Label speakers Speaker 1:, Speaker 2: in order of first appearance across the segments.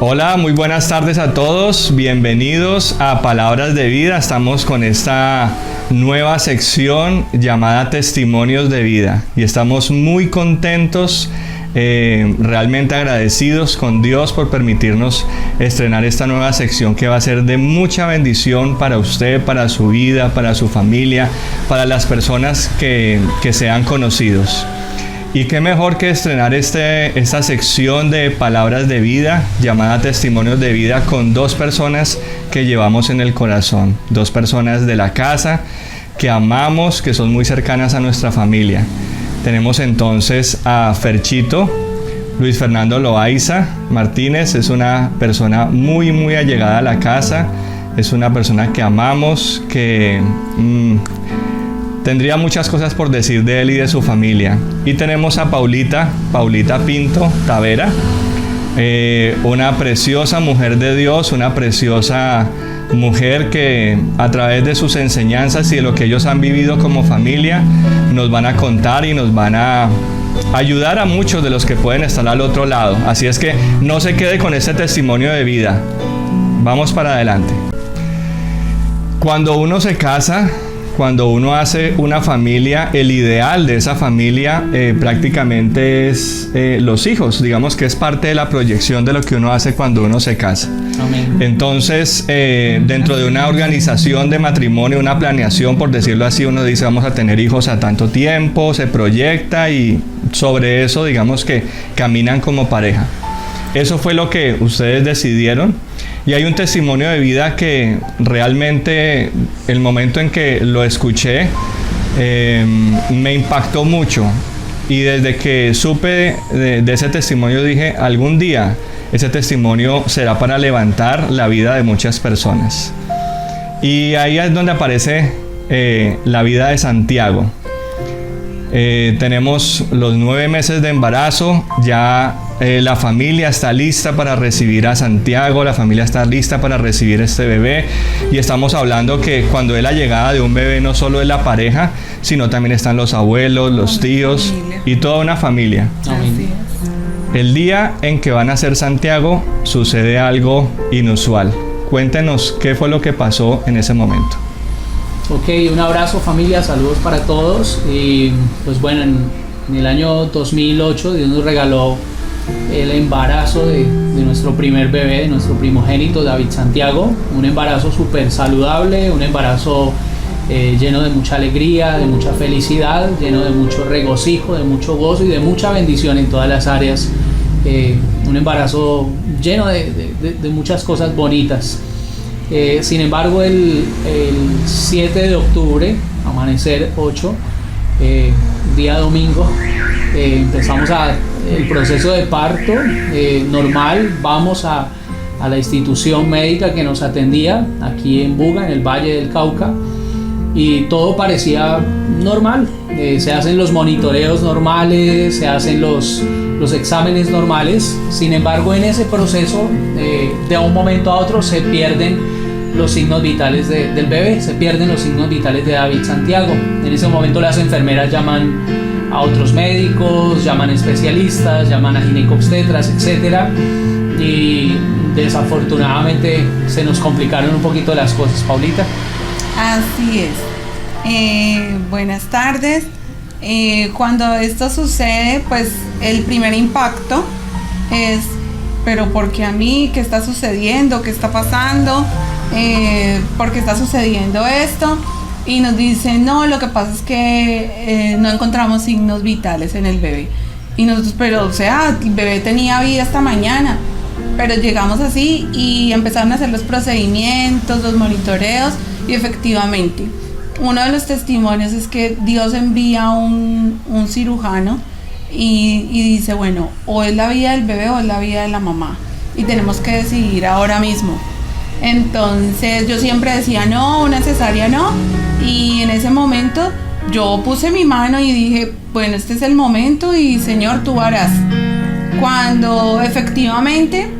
Speaker 1: Hola, muy buenas tardes a todos, bienvenidos a Palabras de Vida. Estamos con esta nueva sección llamada Testimonios de Vida y estamos muy contentos, realmente agradecidos con Dios por permitirnos estrenar esta nueva sección que va a ser de mucha bendición para usted, para su vida, para su familia, para las personas que sean conocidos. Y qué mejor que estrenar esta sección de Palabras de Vida, llamada Testimonios de Vida, con dos personas que llevamos en el corazón. Dos personas de la casa que amamos, que son muy cercanas a nuestra familia. Tenemos entonces a Ferchito, Luis Fernando Loaiza Martínez. Es una persona muy, muy allegada a la casa. Es una persona que amamos, que... tendría muchas cosas por decir de él y de su familia. Y tenemos a Paulita Pinto Tavera, una preciosa mujer de Dios, una preciosa mujer que a través de sus enseñanzas y de lo que ellos han vivido como familia, nos van a contar y nos van a ayudar a muchos de los que pueden estar al otro lado. Así es que no se quede con este testimonio de vida. Vamos para adelante. Cuando uno se casa, cuando uno hace una familia, el ideal de esa familia prácticamente es los hijos. Digamos que es parte de la proyección de lo que uno hace cuando uno se casa. Amén. Entonces, dentro de una organización de matrimonio, una planeación, por decirlo así, uno dice vamos a tener hijos a tanto tiempo, se proyecta y sobre eso digamos que caminan como pareja. Eso fue lo que ustedes decidieron. Y hay un testimonio de vida que realmente el momento en que lo escuché me impactó mucho. Y desde que supe de ese testimonio dije, algún día ese testimonio será para levantar la vida de muchas personas. Y ahí es donde aparece la vida de Santiago. Tenemos los 9 meses de embarazo, ya la familia está lista para recibir a Santiago, la familia está lista para recibir este bebé, y estamos hablando que cuando es la llegada de un bebé no solo es la pareja, sino también están los abuelos, los tíos y toda una familia. Amén. El día en que van a ser Santiago sucede algo inusual. Cuéntenos qué fue lo que pasó en ese momento.
Speaker 2: Ok, un abrazo familia, saludos para todos. Y pues bueno, en el año 2008 Dios nos regaló el embarazo de nuestro primer bebé, de nuestro primogénito David Santiago. Un embarazo súper saludable, un embarazo lleno de mucha alegría, de mucha felicidad, lleno de mucho regocijo, de mucho gozo y de mucha bendición en todas las áreas. Un embarazo lleno de muchas cosas bonitas. Sin embargo, el 7 de octubre, amanecer 8, día domingo, empezamos el proceso de parto normal. Vamos a la institución médica que nos atendía aquí en Buga, en el Valle del Cauca, y todo parecía normal. Se hacen los monitoreos normales, se hacen los exámenes normales. Sin embargo, en ese proceso, de un momento a otro se pierden los signos vitales del bebé, se pierden los signos vitales de David Santiago. En ese momento las enfermeras llaman a otros médicos, llaman especialistas, llaman a ginecobstetras, etc. Y desafortunadamente se nos complicaron un poquito las cosas. Paulita.
Speaker 3: Así es. Buenas tardes. Cuando esto sucede, pues el primer impacto es, pero ¿por qué a mí? ¿Qué está sucediendo? ¿Qué está pasando? ¿Por qué está sucediendo esto? Y nos dicen, no, lo que pasa es que no encontramos signos vitales en el bebé. Y nosotros, pero o sea, el bebé tenía vida esta mañana. Pero llegamos así y empezaron a hacer los procedimientos, los monitoreos, y efectivamente, uno de los testimonios es que Dios envía un cirujano y dice, bueno, o es la vida del bebé o es la vida de la mamá, y tenemos que decidir ahora mismo. Entonces yo siempre decía no, una cesárea no, y en ese momento yo puse mi mano y dije, bueno, este es el momento y Señor, tú harás. Cuando efectivamente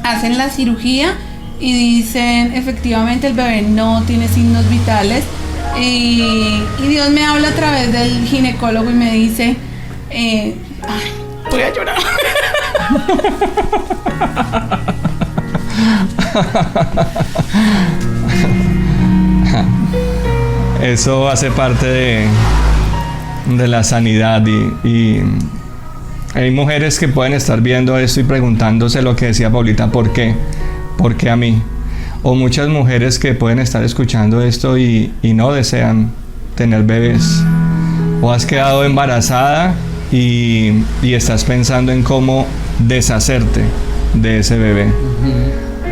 Speaker 3: hacen la cirugía y dicen efectivamente el bebé no tiene signos vitales, y Dios me habla a través del ginecólogo y me dice, voy a llorar.
Speaker 1: Eso hace parte de la sanidad y hay mujeres que pueden estar viendo esto y preguntándose lo que decía Paulita, ¿por qué? ¿Por qué a mí? O muchas mujeres que pueden estar escuchando esto y no desean tener bebés. O has quedado embarazada y estás pensando en cómo deshacerte de ese bebé.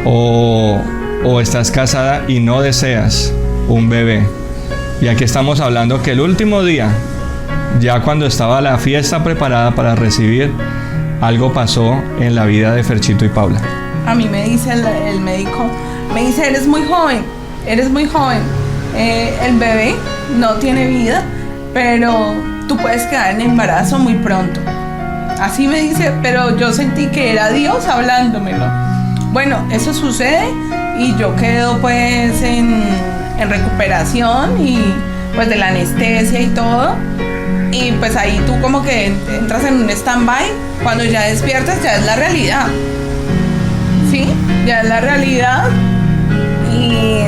Speaker 1: O estás casada y no deseas un bebé. Y aquí estamos hablando que el último día, ya cuando estaba la fiesta preparada para recibir, algo pasó en la vida de Ferchito y Paula.
Speaker 3: A mí me dice el médico, me dice, eres muy joven, el bebé no tiene vida, pero tú puedes quedar en embarazo muy pronto. Así me dice, pero yo sentí que era Dios hablándomelo. Bueno, eso sucede y yo quedo pues en recuperación y pues de la anestesia y todo. Y pues ahí tú como que entras en un stand-by. Cuando ya despiertas ya es la realidad. ¿Sí? Ya es la realidad. Y...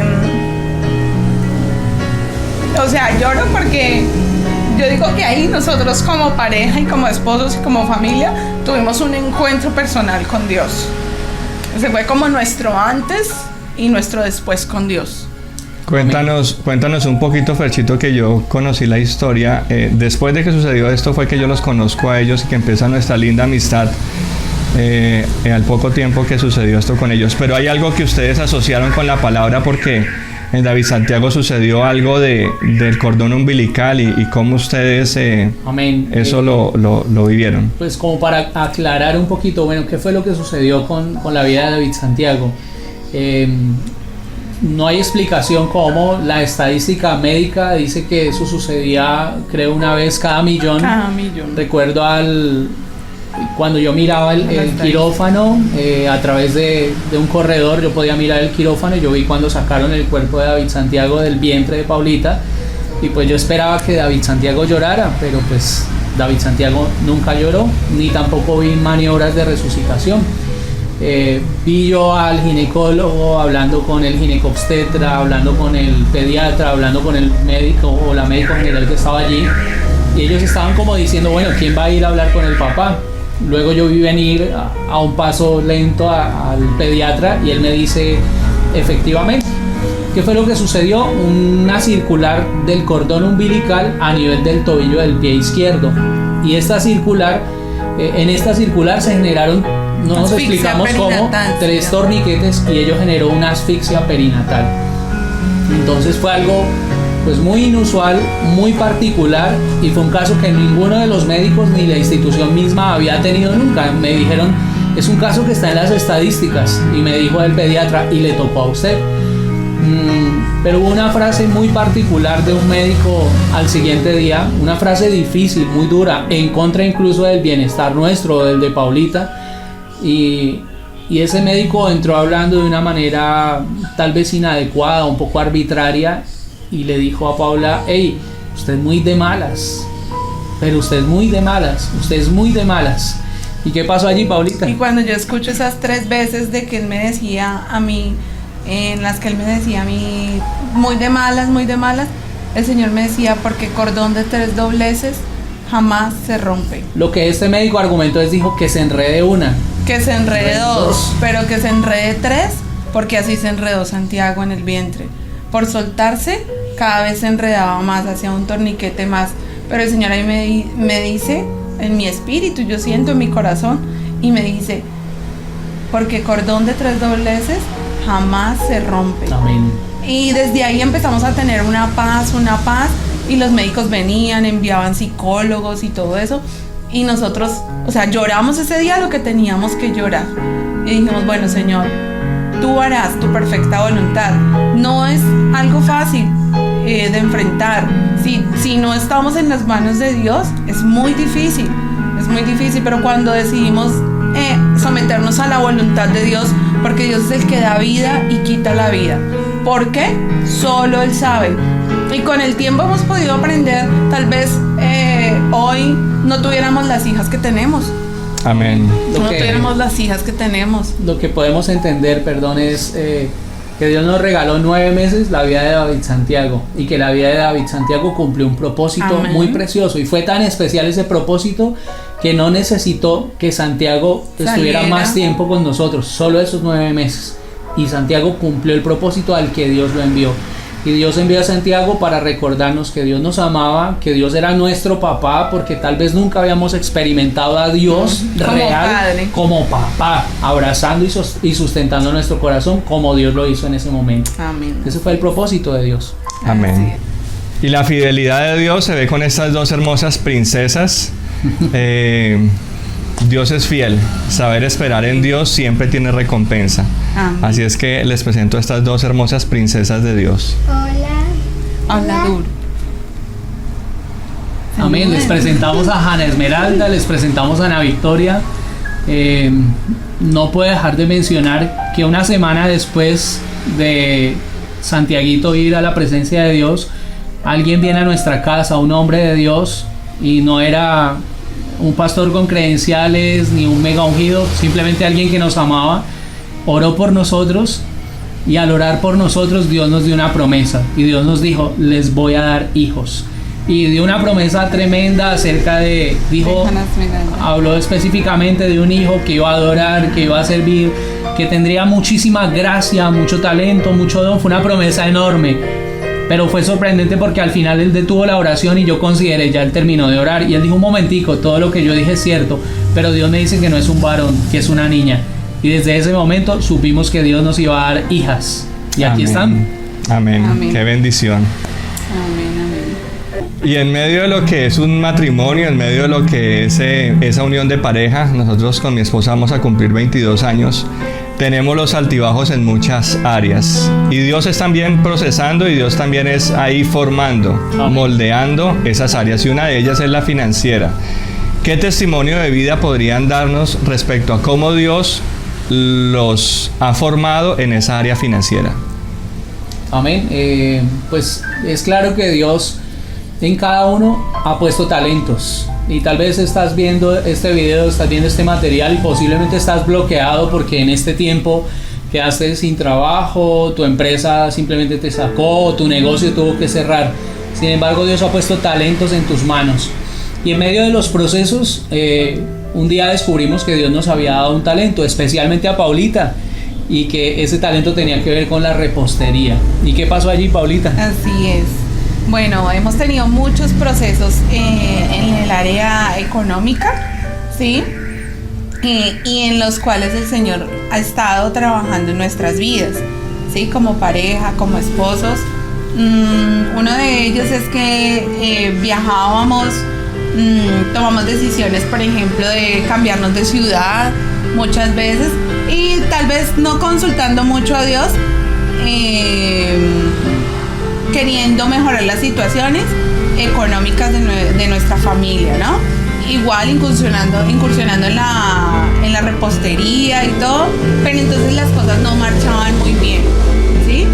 Speaker 3: o sea, lloro porque yo digo que ahí nosotros como pareja y como esposos y como familia tuvimos un encuentro personal con Dios. Ese fue como nuestro antes y nuestro después con Dios.
Speaker 1: Cuéntanos un poquito, Ferchito, que yo conocí la historia. Después de que sucedió esto fue que yo los conozco a ellos y que empieza nuestra linda amistad al poco tiempo que sucedió esto con ellos. Pero hay algo que ustedes asociaron con la palabra porque en David Santiago sucedió algo del cordón umbilical y cómo ustedes
Speaker 2: Amén.
Speaker 1: Eso lo vivieron.
Speaker 2: Pues como para aclarar un poquito, bueno, ¿qué fue lo que sucedió con la vida de David Santiago? No hay explicación cómo. La estadística médica dice que eso sucedía, creo, una vez cada millón. Recuerdo cuando yo miraba el quirófano a través de un corredor, yo podía mirar el quirófano y yo vi cuando sacaron el cuerpo de David Santiago del vientre de Paulita y pues yo esperaba que David Santiago llorara, pero pues David Santiago nunca lloró, ni tampoco vi maniobras de resucitación. Vi yo al ginecólogo hablando con el ginecobstetra, hablando con el pediatra, hablando con el médico o la médico general que estaba allí y ellos estaban como diciendo, bueno, ¿quién va a ir a hablar con el papá? Luego yo vi venir a un paso lento al pediatra y él me dice, efectivamente, ¿qué fue lo que sucedió? Una circular del cordón umbilical a nivel del tobillo del pie izquierdo. Y esta circular, en esta circular se generaron, no nos explicamos cómo, 3 torniquetes y ello generó una asfixia perinatal. Entonces fue algo pues muy inusual, muy particular y fue un caso que ninguno de los médicos ni la institución misma había tenido nunca. Me dijeron, es un caso que está en las estadísticas y me dijo el pediatra, y le tocó a usted. Pero hubo una frase muy particular de un médico al siguiente día, una frase difícil, muy dura, en contra incluso del bienestar nuestro, del de Paulita, y ese médico entró hablando de una manera tal vez inadecuada, un poco arbitraria, y le dijo a Paula, hey, usted es muy de malas, pero usted es muy de malas, usted es muy de malas. ¿Y qué pasó allí, Paulita?
Speaker 3: Y cuando yo escucho esas 3 veces de que él me decía a mí, en las que él me decía a mí, muy de malas, el Señor me decía, porque cordón de 3 dobleces jamás se rompe.
Speaker 2: Lo que este médico argumentó es, dijo que se enrede una.
Speaker 3: Que se enrede 2, pero que se enrede 3, porque así se enredó Santiago en el vientre. Por soltarse, cada vez se enredaba más, hacía un torniquete más. Pero el Señor ahí me dice, en mi espíritu, yo siento en mi corazón, y me dice, porque cordón de 3 dobleces jamás se rompe.
Speaker 2: Amén.
Speaker 3: Y desde ahí empezamos a tener una paz, y los médicos venían, enviaban psicólogos y todo eso, y nosotros, o sea, lloramos ese día lo que teníamos que llorar, y dijimos, bueno, Señor, tú harás tu perfecta voluntad. No es algo fácil de enfrentar. Si no estamos en las manos de Dios, es muy difícil, pero cuando decidimos someternos a la voluntad de Dios, porque Dios es el que da vida y quita la vida. ¿Por qué? Solo Él sabe. Y con el tiempo hemos podido aprender, tal vez hoy no tuviéramos las hijas que tenemos.
Speaker 1: Amén.
Speaker 3: No tuviéramos las hijas que tenemos.
Speaker 2: Lo que podemos entender, perdón, es que Dios nos regaló 9 meses la vida de David Santiago, y que la vida de David Santiago cumplió un propósito
Speaker 3: Amén.
Speaker 2: muy precioso, y fue tan especial ese propósito que no necesitó que Santiago estuviera
Speaker 3: Saliera.
Speaker 2: más tiempo con nosotros, solo esos 9 meses, y Santiago cumplió el propósito al que Dios lo envió. Y Dios envió a Santiago para recordarnos que Dios nos amaba, que Dios era nuestro papá, porque tal vez nunca habíamos experimentado a Dios
Speaker 3: Como
Speaker 2: real
Speaker 3: padre.
Speaker 2: como papá, abrazando y sustentando nuestro corazón como Dios lo hizo en ese momento.
Speaker 3: Amén.
Speaker 2: Ese fue el propósito de Dios.
Speaker 1: Amén. Y la fidelidad de Dios se ve con estas dos hermosas princesas. Dios es fiel. Saber esperar en Dios siempre tiene recompensa.
Speaker 3: Amén.
Speaker 1: Así es que les presento a estas dos hermosas princesas de Dios.
Speaker 3: Habla duro.
Speaker 2: Amén. Les presentamos a Hanna Esmeralda, les presentamos a Ana Victoria. No puedo dejar de mencionar que una semana después de Santiaguito ir a la presencia de Dios, alguien viene a nuestra casa, un hombre de Dios, y no era un pastor con credenciales ni un mega ungido, simplemente alguien que nos amaba, oró por nosotros, y al orar por nosotros Dios nos dio una promesa, y Dios nos dijo: les voy a dar hijos. Y dio una promesa tremenda acerca de, dijo,
Speaker 3: Hanna Esmeralda.
Speaker 2: habló específicamente de un hijo que iba a adorar, que iba a servir, que tendría muchísima gracia, mucho talento, mucho don. Fue una promesa enorme, pero fue sorprendente porque al final él detuvo la oración, y yo consideré, ya él terminó de orar, y él dijo: un momentico, todo lo que yo dije es cierto, pero Dios me dice que no es un varón, que es una niña. Y desde ese momento supimos que Dios nos iba a dar hijas, y aquí
Speaker 1: Amén.
Speaker 2: están.
Speaker 1: Amén.
Speaker 3: Amén.
Speaker 1: Qué bendición.
Speaker 3: Amén, amén.
Speaker 1: Y en medio de lo que es un matrimonio, en medio de lo que es esa unión de pareja, nosotros con mi esposa vamos a cumplir 22 años. Tenemos los altibajos en muchas áreas, y Dios es también procesando, y Dios también es ahí formando,
Speaker 2: Amén.
Speaker 1: moldeando esas áreas, y una de ellas es la financiera. ¿Qué testimonio de vida podrían darnos respecto a cómo Dios los ha formado en esa área financiera?
Speaker 2: Amén. Pues es claro que Dios en cada uno ha puesto talentos, y tal vez estás viendo este video, estás viendo este material, y posiblemente estás bloqueado porque en este tiempo quedaste sin trabajo, tu empresa simplemente te sacó, tu negocio tuvo que cerrar. Sin embargo, Dios ha puesto talentos en tus manos, y en medio de los procesos un día descubrimos que Dios nos había dado un talento, especialmente a Paulita, y que ese talento tenía que ver con la repostería. ¿Y qué pasó allí, Paulita?
Speaker 3: Así es. Bueno, hemos tenido muchos procesos en el área económica, ¿sí? Y en los cuales el Señor ha estado trabajando en nuestras vidas, ¿sí? Como pareja, como esposos. Uno de ellos es que viajábamos, tomamos decisiones, por ejemplo, de cambiarnos de ciudad muchas veces, y tal vez no consultando mucho a Dios, queriendo mejorar las situaciones económicas de nuestra familia, ¿no? Igual incursionando en la repostería y todo, pero entonces las cosas no marchaban muy bien, ¿sí?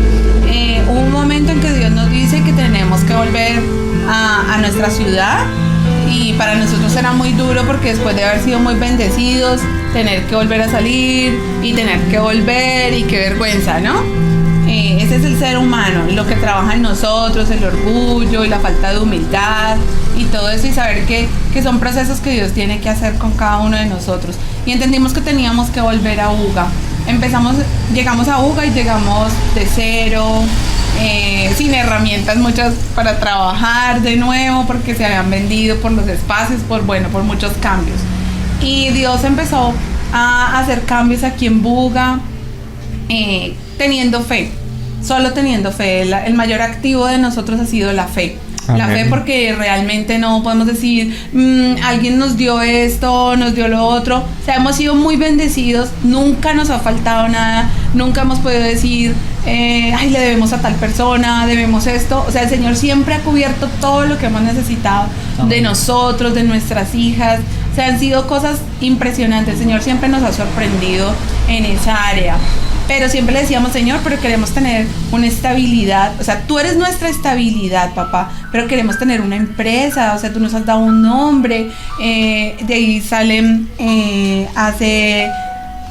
Speaker 3: Hubo un momento en que Dios nos dice que tenemos que volver a nuestra ciudad, y para nosotros era muy duro porque después de haber sido muy bendecidos, tener que volver a salir y tener que volver, y qué vergüenza, ¿no? Ese es el ser humano, lo que trabaja en nosotros, el orgullo y la falta de humildad y todo eso, y saber que son procesos que Dios tiene que hacer con cada uno de nosotros. Y entendimos que teníamos que volver a UGA. Llegamos a UGA y llegamos de cero, sin herramientas muchas para trabajar de nuevo, porque se habían vendido por los espacios, por muchos cambios. Y Dios empezó a hacer cambios aquí en Buga, teniendo fe, solo teniendo fe. El mayor activo de nosotros ha sido la fe.
Speaker 1: Amén.
Speaker 3: La fe, porque realmente no podemos decir, alguien nos dio esto, nos dio lo otro. O sea, hemos sido muy bendecidos, nunca nos ha faltado nada, nunca hemos podido decir, le debemos a tal persona, debemos esto. O sea, el Señor siempre ha cubierto todo lo que hemos necesitado.
Speaker 2: Amén.
Speaker 3: De nosotros, de nuestras hijas. O sea, han sido cosas impresionantes. El Señor siempre nos ha sorprendido en esa área. pero siempre le decíamos, Señor, pero queremos tener una estabilidad, o sea, tú eres nuestra estabilidad, papá, pero queremos tener una empresa, o sea, tú nos has dado un nombre, de ahí salen hace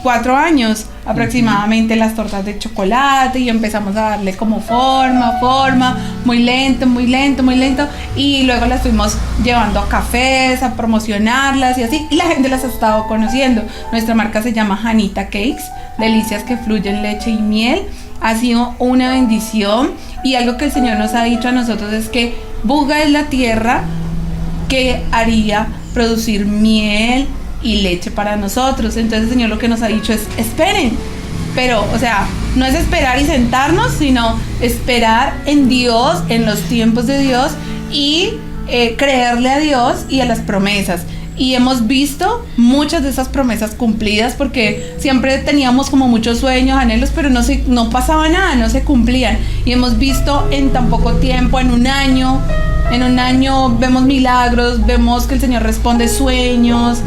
Speaker 3: 4 años aproximadamente las tortas de chocolate y empezamos a darle como forma, muy lento, y luego las fuimos llevando a cafés, a promocionarlas y así, y la gente las ha estado conociendo. Nuestra marca se llama Janita Cakes, delicias que fluyen leche y miel. Ha sido una bendición, y algo que el Señor nos ha dicho a nosotros es que Buga es la tierra que haría producir miel y leche para nosotros. Entonces el Señor lo que nos ha dicho es esperen, pero o sea, no es esperar y sentarnos, sino esperar en Dios, en los tiempos de Dios, y creerle a Dios y a las promesas. Y hemos visto muchas de esas promesas cumplidas, porque siempre teníamos como muchos sueños, anhelos, pero no pasaba nada, no se cumplían. Y hemos visto en tan poco tiempo, en un año vemos milagros, vemos que el Señor responde sueños,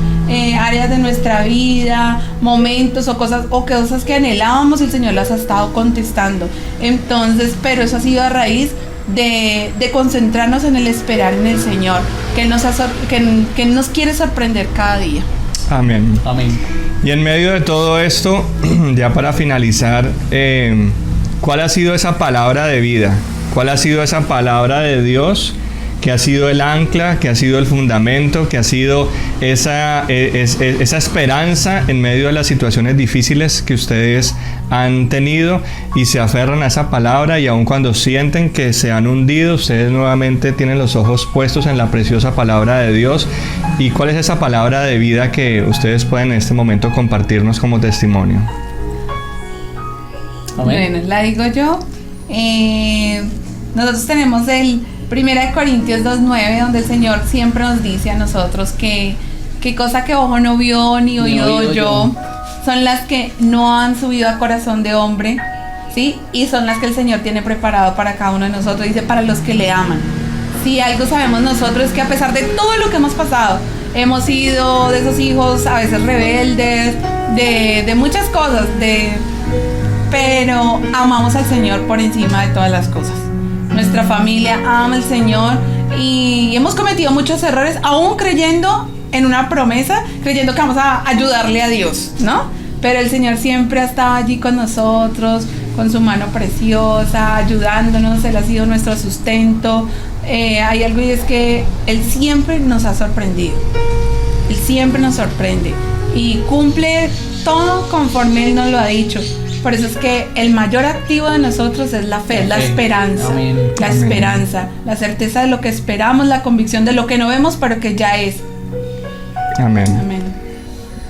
Speaker 3: áreas de nuestra vida, momentos o cosas que anhelábamos, y el Señor las ha estado contestando. Entonces, pero eso ha sido a raíz de concentrarnos en el esperar en el Señor, que nos quiere sorprender cada día.
Speaker 1: Amén.
Speaker 2: Amén.
Speaker 1: Y en medio de todo esto, ya para finalizar, ¿cuál ha sido esa palabra de vida? ¿Cuál ha sido esa palabra de Dios que ha sido el ancla, que ha sido el fundamento, que ha sido esa esperanza en medio de las situaciones difíciles que ustedes han tenido, y se aferran a esa palabra, y aun cuando sienten que se han hundido, ustedes nuevamente tienen los ojos puestos en la preciosa palabra de Dios? ¿Y cuál es esa palabra de vida que ustedes pueden en este momento compartirnos como testimonio?
Speaker 2: Amén.
Speaker 3: Bueno, la digo yo. Nosotros tenemos el 1 Corintios 2:9, donde el Señor siempre nos dice a nosotros que cosa que ojo no vio ni oído yo son las que no han subido a corazón de hombre, ¿sí? Y son las que el Señor tiene preparado para cada uno de nosotros, dice, para los que le aman. Si algo sabemos nosotros es que a pesar de todo lo que hemos pasado, hemos sido de esos hijos a veces rebeldes, de muchas cosas, pero amamos al Señor por encima de todas las cosas. Nuestra familia ama al Señor, y hemos cometido muchos errores, aún creyendo en una promesa, creyendo que vamos a ayudarle a Dios, ¿no? Pero el Señor siempre ha estado allí con nosotros, con su mano preciosa, ayudándonos. Él ha sido nuestro sustento. Hay algo, y es que Él siempre nos ha sorprendido. Él siempre nos sorprende y cumple todo conforme Él nos lo ha dicho. Por eso es que el mayor activo de nosotros es la fe, la esperanza.
Speaker 2: Amén.
Speaker 3: La
Speaker 1: Amén.
Speaker 3: esperanza, la certeza de lo que esperamos, la convicción de lo que no vemos, pero que ya es.
Speaker 1: Amén.
Speaker 3: Amén.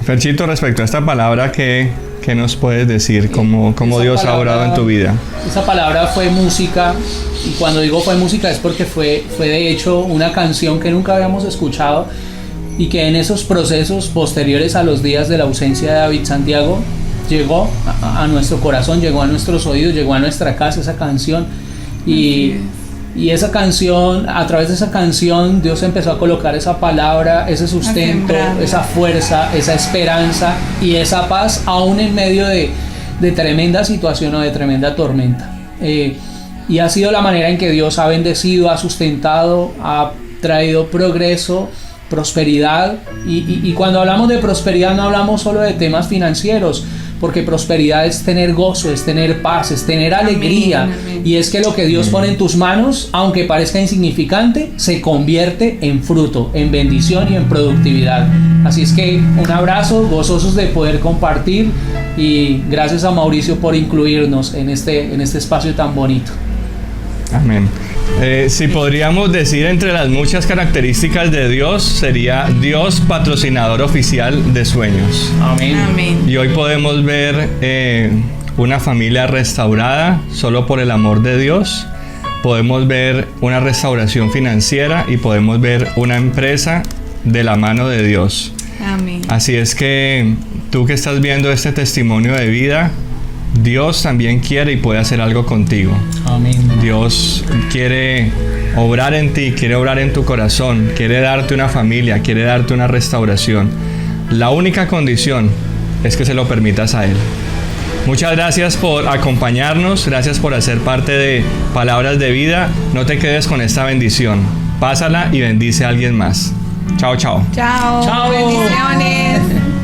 Speaker 1: Ferchito, respecto a esta palabra, ¿qué nos puedes decir? ¿Cómo Dios ha obrado en tu vida?
Speaker 2: Esa palabra fue música, y cuando digo fue música es porque fue de hecho una canción que nunca habíamos escuchado, y que en esos procesos posteriores a los días de la ausencia de David Santiago llegó a nuestro corazón, llegó a nuestros oídos, llegó a nuestra casa esa canción, y esa canción, a través de esa canción, Dios empezó a colocar esa palabra, ese sustento, esa fuerza, esa esperanza y esa paz, aún en medio de tremenda situación o de tremenda tormenta. Y ha sido la manera en que Dios ha bendecido, ha sustentado, ha traído progreso, prosperidad, y cuando hablamos de prosperidad no hablamos solo de temas financieros, porque prosperidad es tener gozo, es tener paz, es tener alegría. Amén. Y es que lo que Dios pone en tus manos, aunque parezca insignificante, se convierte en fruto, en bendición y en productividad. Así es que un abrazo, gozosos de poder compartir, y gracias a Mauricio por incluirnos en este espacio tan bonito.
Speaker 1: Amén. Si podríamos decir, entre las muchas características de Dios, sería Dios patrocinador oficial de sueños.
Speaker 2: Amén.
Speaker 3: Amén.
Speaker 1: Y hoy podemos ver una familia restaurada solo por el amor de Dios. Podemos ver una restauración financiera, y podemos ver una empresa de la mano de Dios.
Speaker 3: Amén.
Speaker 1: Así es que tú que estás viendo este testimonio de vida, Dios también quiere y puede hacer algo contigo.
Speaker 2: Amén.
Speaker 1: Dios quiere obrar en ti, quiere obrar en tu corazón, quiere darte una familia, quiere darte una restauración. La única condición es que se lo permitas a Él. Muchas gracias por acompañarnos, gracias por hacer parte de Palabras de Vida. No te quedes con esta bendición. Pásala y bendice a alguien más. Chao, chao.
Speaker 3: Chao.
Speaker 2: Chao.
Speaker 3: Bendiciones.